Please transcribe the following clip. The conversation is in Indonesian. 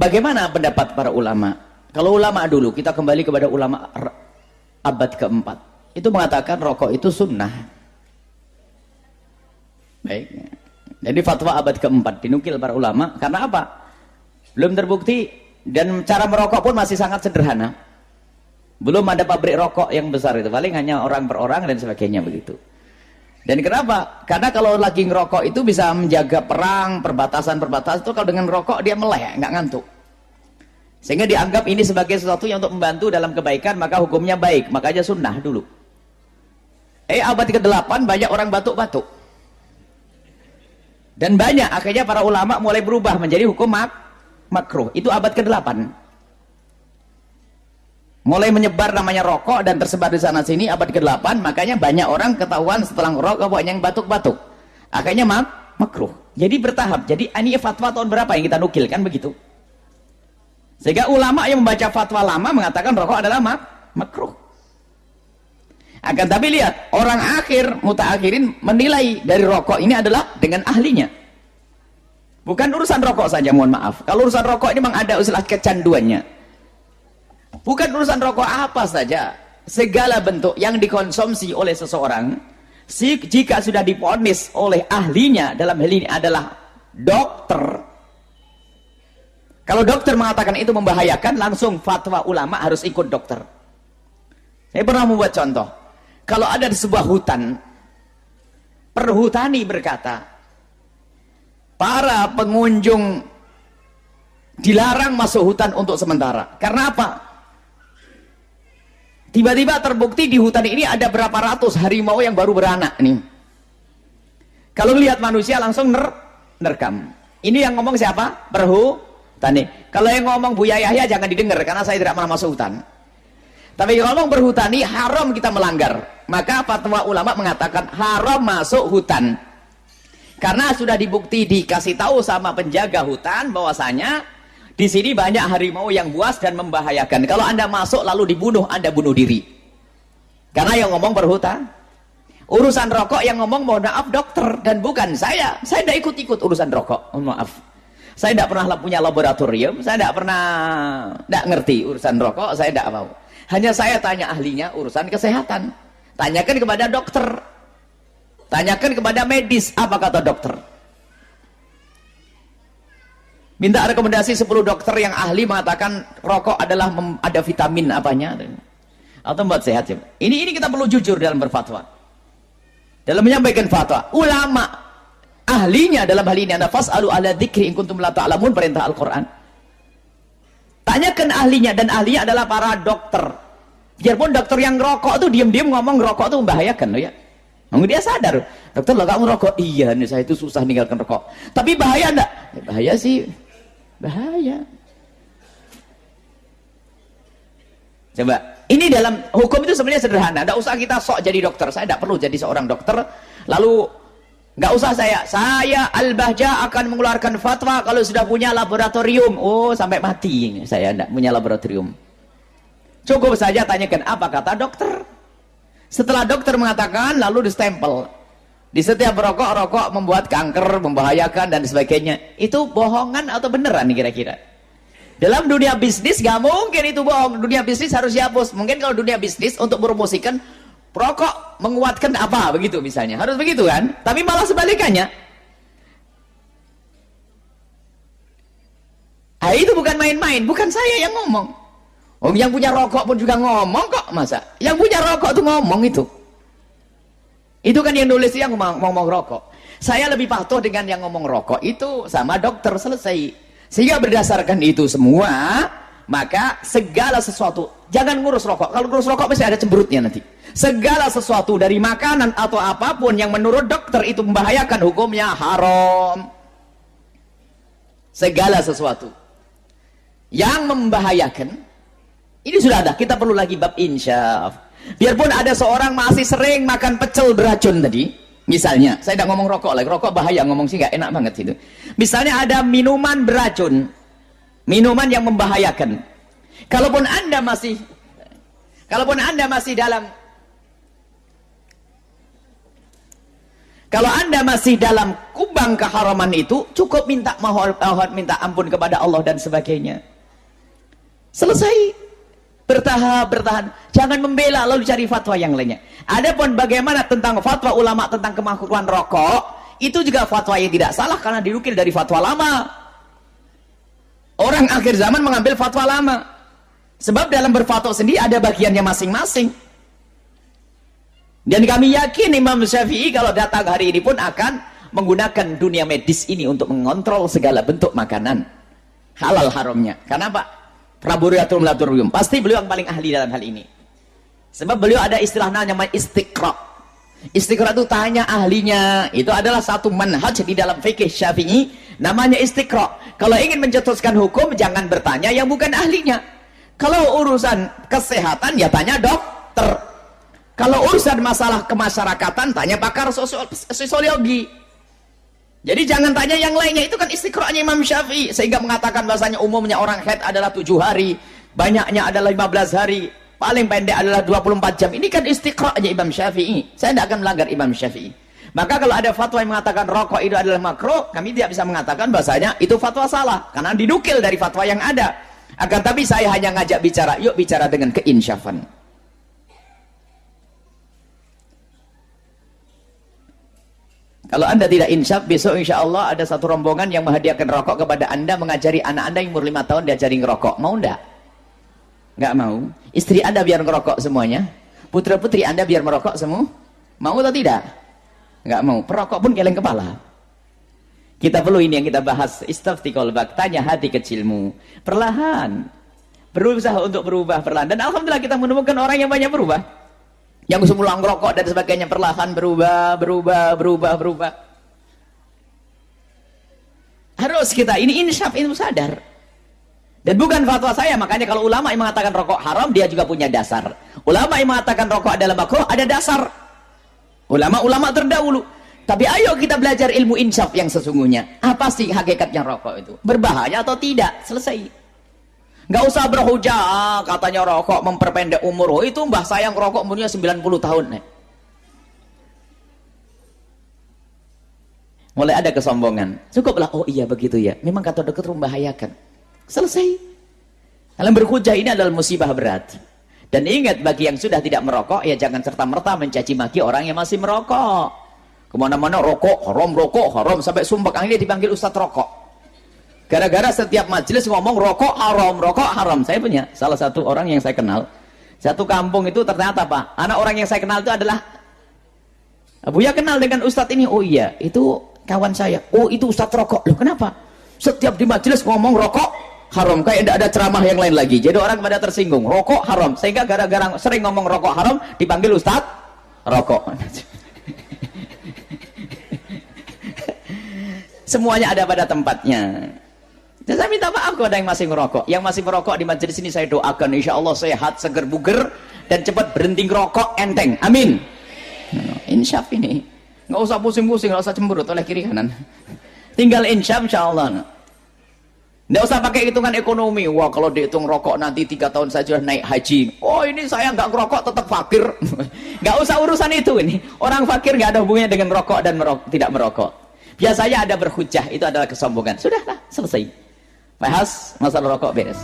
bagaimana pendapat para ulama? Kalau ulama dulu, kita kembali kepada ulama abad keempat, itu mengatakan rokok itu sunnah. Baik. Jadi fatwa abad keempat dinukil para ulama. Karena apa? Belum terbukti, dan cara merokok pun masih sangat sederhana. Belum ada pabrik rokok yang besar itu, paling hanya orang per orang dan sebagainya begitu. Dan kenapa? Karena kalau lagi ngerokok itu bisa menjaga perang, perbatasan-perbatasan itu. Kalau dengan rokok dia melek, nggak ngantuk. Sehingga dianggap ini sebagai sesuatu yang untuk membantu dalam kebaikan, maka hukumnya baik. Makanya sunnah dulu. Abad ke-8 banyak orang batuk-batuk. Dan banyak, akhirnya para ulama mulai berubah menjadi hukum makruh. Itu abad ke-8. Mulai menyebar namanya rokok dan tersebar di sana sini abad ke-8, makanya banyak orang ketahuan setelah ngerokok banyak yang batuk-batuk. Akhirnya makruh. Jadi bertahap. Jadi ini fatwa tahun berapa yang kita nukil kan begitu. Sehingga ulama yang membaca fatwa lama mengatakan rokok adalah makruh. Akan tapi lihat, orang akhir mutaakhirin menilai dari rokok ini adalah dengan ahlinya. Bukan urusan rokok saja, mohon maaf. Kalau urusan rokok ini memang ada usul kecanduannya. Bukan urusan rokok apa saja, segala bentuk yang dikonsumsi oleh seseorang, jika sudah divonis oleh ahlinya, dalam hal ini adalah dokter. Kalau dokter mengatakan itu membahayakan, langsung fatwa ulama harus ikut dokter. Saya pernah membuat contoh. Kalau ada di sebuah hutan, perhutani berkata, para pengunjung dilarang masuk hutan untuk sementara. Karena apa? Tiba-tiba terbukti di hutan ini ada berapa ratus harimau yang baru beranak nih. Kalau lihat manusia langsung nerekam. Ini yang ngomong siapa? Perhutani. Kalau yang ngomong Buya Yahya jangan didengar karena saya tidak pernah masuk hutan. Tapi kalau ngomong berhutani haram kita melanggar. Maka fatwa ulama mengatakan haram masuk hutan. Karena sudah dibukti dikasih tahu sama penjaga hutan bahwasanya di sini banyak harimau yang buas dan membahayakan. Kalau Anda masuk lalu dibunuh, Anda bunuh diri. Karena yang ngomong berhutan. Urusan rokok yang ngomong mohon maaf dokter dan bukan saya. Saya tidak ikut-ikut urusan rokok. Mohon maaf. Saya tidak pernah punya laboratorium. Saya tidak ngerti urusan rokok. Saya tidak mau. Hanya saya tanya ahlinya urusan kesehatan. Tanyakan kepada dokter. Tanyakan kepada medis. Apa kata dokter? Minta rekomendasi 10 dokter yang ahli mengatakan rokok adalah ada vitamin apanya atau membuat sehat. Ini kita perlu jujur dalam berfatwa, dalam menyampaikan fatwa. Ulama ahlinya dalam hal ini, anda fas'alu ala dzikri in kuntum la ta'lamun, perintah Al-Quran. Tanyakan ahlinya, dan ahlinya adalah para dokter. Biarpun dokter yang rokok tuh diam-diam ngomong rokok tuh membahayakan loh ya. Dia sadar, dokter lo kamu rokok, iya nih saya itu susah ninggalkan rokok. Tapi bahaya enggak? Ya, bahaya sih. Bahaya. Coba, ini dalam hukum itu sebenarnya sederhana. Tidak usah kita sok jadi dokter. Saya tidak perlu jadi seorang dokter. Lalu nggak usah saya Al-Bahja akan mengeluarkan fatwa kalau sudah punya laboratorium. Oh, sampai mati saya tidak punya laboratorium. Cukup saja tanyakan apa kata dokter. Setelah dokter mengatakan, lalu distempel. Di setiap rokok membuat kanker, membahayakan dan sebagainya. Itu bohongan atau beneran nih kira-kira? Dalam dunia bisnis gak mungkin itu bohong. Dunia bisnis harus dihapus. Mungkin kalau dunia bisnis untuk mempromosikan rokok menguatkan apa begitu misalnya. Harus begitu kan? Tapi malah sebalikannya. Itu bukan main-main, bukan saya yang ngomong. Yang punya rokok pun juga ngomong kok, masa? Yang punya rokok tuh ngomong itu. Itu kan yang nulis yang ngomong rokok. Saya lebih patuh dengan yang ngomong rokok itu sama dokter, selesai. Sehingga berdasarkan itu semua, maka segala sesuatu, jangan ngurus rokok. Kalau ngurus rokok pasti ada cemberutnya nanti. Segala sesuatu dari makanan atau apapun yang menurut dokter itu membahayakan, hukumnya haram. Segala sesuatu yang membahayakan, ini sudah ada. Kita perlu lagi bab insyaf. Biarpun ada seorang masih sering makan pecel beracun tadi, misalnya, saya tidak ngomong rokok lagi, rokok bahaya, ngomong sih nggak enak banget itu. Misalnya ada minuman beracun, minuman yang membahayakan. Kalaupun anda masih dalam Kalau Anda masih dalam kubang keharaman itu, cukup minta mohon, minta ampun kepada Allah dan sebagainya. Selesai. Bertahan. Jangan membela lalu cari fatwa yang lainnya. Adapun bagaimana tentang fatwa ulama tentang kemakruhan rokok, itu juga fatwa yang tidak salah karena dinukil dari fatwa lama. Orang akhir zaman mengambil fatwa lama. Sebab dalam berfatwa sendiri ada bagiannya masing-masing. Dan kami yakin Imam Syafi'i kalau datang hari ini pun akan menggunakan dunia medis ini untuk mengontrol segala bentuk makanan halal haramnya. Karena apa? Praburiatum laturium. Pasti beliau yang paling ahli dalam hal ini. Sebab beliau ada istilah namanya istiqra. Istiqra itu tanya ahlinya. Itu adalah satu manhaj di dalam fikih Syafi'i. Namanya istiqra. Kalau ingin mencetuskan hukum, jangan bertanya yang bukan ahlinya. Kalau urusan kesehatan, ya tanya dokter. Kalau urusan masalah kemasyarakatan, tanya pakar sosiologi. Jadi jangan tanya yang lainnya. Itu kan istiqra'nya Imam Syafi'i. Sehingga mengatakan bahasanya umumnya orang haid adalah 7 hari. Banyaknya adalah 15 hari. Paling pendek adalah 24 jam. Ini kan istiqra'nya Imam Syafi'i. Saya tidak akan melanggar Imam Syafi'i. Maka kalau ada fatwa yang mengatakan rokok itu adalah makruh, kami tidak bisa mengatakan bahasanya itu fatwa salah. Karena dinukil dari fatwa yang ada. Akan tapi saya hanya ngajak bicara. Yuk bicara dengan keinsyafan. Kalau Anda tidak insyaf, besok insya Allah ada satu rombongan yang menghadiahkan rokok kepada Anda, mengajari anak Anda yang umur 5 tahun diajari ngerokok. Mau enggak? Enggak mau. Istri Anda biar ngerokok semuanya. Putra-putri Anda biar merokok semua. Mau atau tidak? Enggak mau. Perokok pun geleng kepala. Kita perlu ini yang kita bahas. Istafti qalbak, tanya hati kecilmu. Perlahan. Berusaha untuk berubah perlahan. Dan alhamdulillah kita menemukan orang yang banyak berubah. Yang semula ngerokok dan sebagainya perlahan berubah. Harus kita ini insyaf, ini sadar. Dan bukan fatwa saya, makanya kalau ulama yang mengatakan rokok haram, dia juga punya dasar. Ulama yang mengatakan rokok adalah makruh, ada dasar. Ulama-ulama terdahulu. Tapi ayo kita belajar ilmu insyaf yang sesungguhnya. Apa sih hakikatnya rokok itu? Berbahaya atau tidak? Selesai. Nggak usah berhujah, katanya rokok memperpendek umur. Oh, itu mbah saya yang rokok umurnya 90 tahun. Mulai ada kesombongan. Cukuplah, oh iya begitu ya. Memang kata dokter membahayakan. Selesai. Dalam berhujah ini adalah musibah berat. Dan ingat, bagi yang sudah tidak merokok, ya jangan serta-merta mencaci maki orang yang masih merokok. Kemana-mana rokok haram. Sampai sumpah akhirnya dipanggil Ustadz rokok. Gara-gara setiap majelis ngomong rokok haram. Saya punya salah satu orang yang saya kenal. Satu kampung itu ternyata Pak, anak orang yang saya kenal itu adalah Buya kenal dengan Ustadz ini. Oh iya, itu kawan saya. Oh itu Ustadz rokok. Loh kenapa? Setiap di majelis ngomong rokok haram, kayak tidak ada ceramah yang lain lagi. Jadi orang pada tersinggung, rokok haram. Sehingga gara-gara sering ngomong rokok haram, dipanggil Ustadz rokok. Semuanya ada pada tempatnya. Dan saya minta maaf kepada yang masih merokok. Yang masih merokok di majelis ini saya doakan insya Allah sehat, seger, buger, dan cepat berhenti ngerokok enteng. Amin. Insyaf ini. Nggak usah pusing-pusing, nggak usah cemberut oleh kiri kanan. Tinggal insyaf insya Allah. Nggak usah pakai hitungan ekonomi. Wah kalau dihitung rokok nanti 3 tahun saja naik haji. Oh ini saya nggak ngerokok tetap fakir. Nggak usah urusan itu ini. Orang fakir nggak ada hubungannya dengan rokok dan tidak merokok. Biasanya ada berhujah, itu adalah kesombongan. Sudahlah, selesai. Bahas masalah rokok beres.